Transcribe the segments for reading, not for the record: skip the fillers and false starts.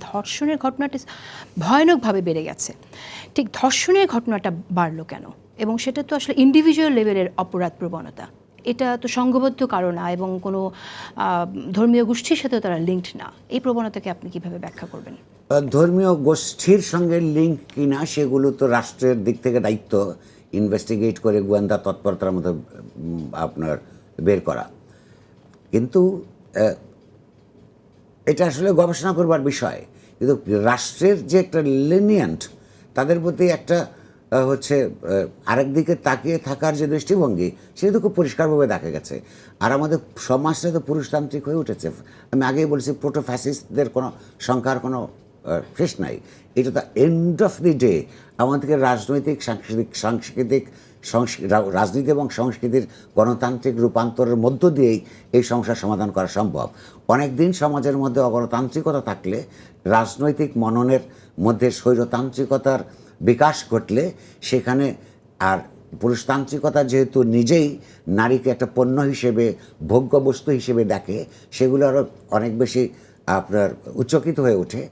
ধর্ষণের ঘটনাটা ভয়ানকভাবে বেড়ে গেছে, ঠিক ধর্ষণের ঘটনাটা বাড়লো কেন? এবং সেটা তো আসলে ইন্ডিভিজুয়াল লেভেলের অপরাধ প্রবণতা, এটা তো সংঘবদ্ধ কারণ না এবং কোনো ধর্মীয় গোষ্ঠীর সাথেও তারা লিঙ্কড না। এই প্রবণতাকে আপনি কিভাবে ব্যাখ্যা করবেন? ধর্মীয় গোষ্ঠীর সঙ্গে লিঙ্ক কিনা সেগুলো তো রাষ্ট্রের দিক থেকে দায়িত্ব ইনভেস্টিগেট করে গোয়েন্দা তৎপরতার মধ্যে আপনার বের করা। কিন্তু এটা আসলে গবেষণা করবার বিষয়। কিন্তু রাষ্ট্রের যে একটা লিনিয়েন্ট, তাদের প্রতি একটা হচ্ছে আরেক দিকে তাকিয়ে থাকার যে দৃষ্টিভঙ্গি, সেটা তো খুব পরিষ্কারভাবে দেখা গেছে। আর আমাদের সমাজটা তো পুরুষতান্ত্রিক হয়ে উঠেছে। আমি আগেই বলছি, প্রোটো-ফ্যাসিস্টদের কোনো সংখ্যার কোনো শেষ নাই। এটা তো এন্ড অফ দি ডে আমাদেরকে রাজনৈতিক সাংস্কৃতিক রাজনীতি এবং সংস্কৃতির গণতান্ত্রিক রূপান্তরের মধ্য দিয়েই এই সমস্যার সমাধান করা সম্ভব। অনেক দিন সমাজের মধ্যে অগণতান্ত্রিকতা থাকলে, রাজনৈতিক মননের মধ্যে স্বৈরতান্ত্রিকতার বিকাশ ঘটলে, সেখানে আর পুরুষতান্ত্রিকতা যেহেতু নিজেই নারীকে একটা পণ্য হিসেবে, ভোগ্য বস্তু হিসেবে দেখে, সেগুলো আরও অনেক বেশি আপনার উচ্চকিত হয়ে ওঠে।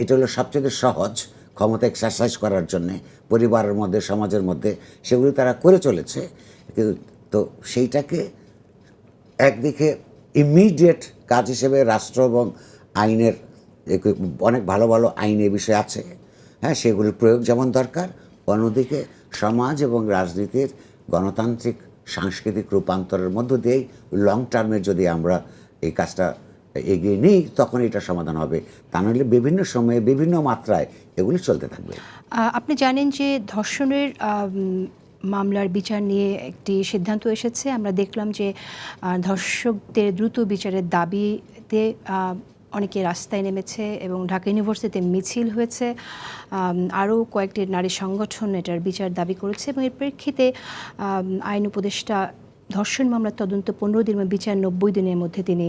এটা হলো সবচেয়ে সহজ ক্ষমতা এক্সারসাইজ করার জন্যে পরিবারের মধ্যে, সমাজের মধ্যে, সেগুলো তারা করে চলেছে। কিন্তু তো সেইটাকে একদিকে ইমিডিয়েট কাজ হিসেবে রাষ্ট্র এবং আইনের অনেক ভালো ভালো আইন এ বিষয়ে আছে, হ্যাঁ, সেগুলির প্রয়োগ যেমন দরকার। অন্যদিকে সমাজ এবং রাজনীতির গণতান্ত্রিক সাংস্কৃতিক রূপান্তরের মধ্য দিয়েই লং টার্মে যদি আমরা এই কাজটা এগিয়ে নিই, তখন এটা সমাধান হবে। তা নাহলে বিভিন্ন সময়ে বিভিন্ন মাত্রায় এগুলি চলতে থাকবে। আপনি জানেন যে ধর্ষণের মামলার বিচার নিয়ে একটি সিদ্ধান্ত এসেছে। আমরা দেখলাম যে ধর্ষকদের দ্রুত বিচারের দাবিতে অনেকে রাস্তায় নেমেছে এবং ঢাকা ইউনিভার্সিটিতে মিছিল হয়েছে। আরও কয়েকটি নারী সংগঠন এটার বিচার দাবি করেছে এবং এর প্রেক্ষিতে আইন উপদেষ্টা ধর্ষণ মামলার তদন্ত 15 দিন এবং বিচার 90 দিনের মধ্যে তিনি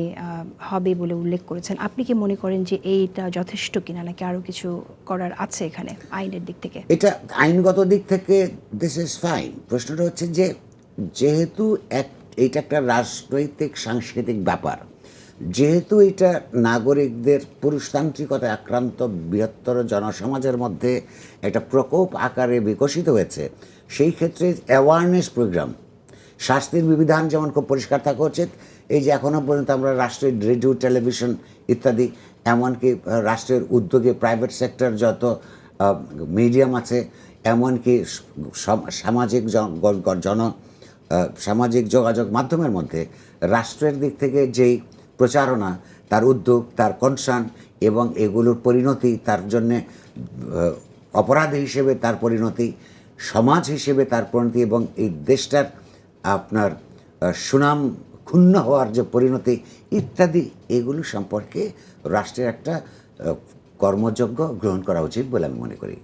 হবে বলে উল্লেখ করেছেন। আপনি কি মনে করেন যে এইটা যথেষ্ট কিনা, নাকি আরও কিছু করার আছে এখানে আইনের দিক থেকে? এটা আইনগত দিক থেকে দিস ইজ ফাইন। প্রশ্নটা হচ্ছে যে, যেহেতু এইটা একটা রাজনৈতিক সাংস্কৃতিক ব্যাপার, যেহেতু এটা নাগরিকদের পুরুষতান্ত্রিকতায় আক্রান্ত বৃহত্তর জনসমাজের মধ্যে একটা প্রকোপ আকারে বিকশিত হয়েছে, সেই ক্ষেত্রে অ্যাওয়ারনেস প্রোগ্রাম, শাস্তির বিধান যেমন খুব পরিষ্কার থাকা উচিত। এই যে এখনও পর্যন্ত আমরা রাষ্ট্রের রেডিও, টেলিভিশন ইত্যাদি, এমনকি রাষ্ট্রের উদ্যোগে প্রাইভেট সেক্টর যত মিডিয়াম আছে, এমনকি সামাজিক যোগাযোগ মাধ্যমের মধ্যে রাষ্ট্রের দিক থেকে যেই প্রচারণা, তার উদ্যোগ, তার কনসার্ন এবং এগুলোর পরিণতি, তার জন্যে অপরাধ হিসেবে তার পরিণতি, সমাজ হিসেবে তার পরিণতি এবং এই দেশটার আপনার সুনাম ক্ষুণ্ণ হওয়ার যে পরিণতি ইত্যাদি, এগুলো সম্পর্কে রাষ্ট্রের একটা কর্মযজ্ঞ গ্রহণ করা উচিত বলে আমি মনে করি।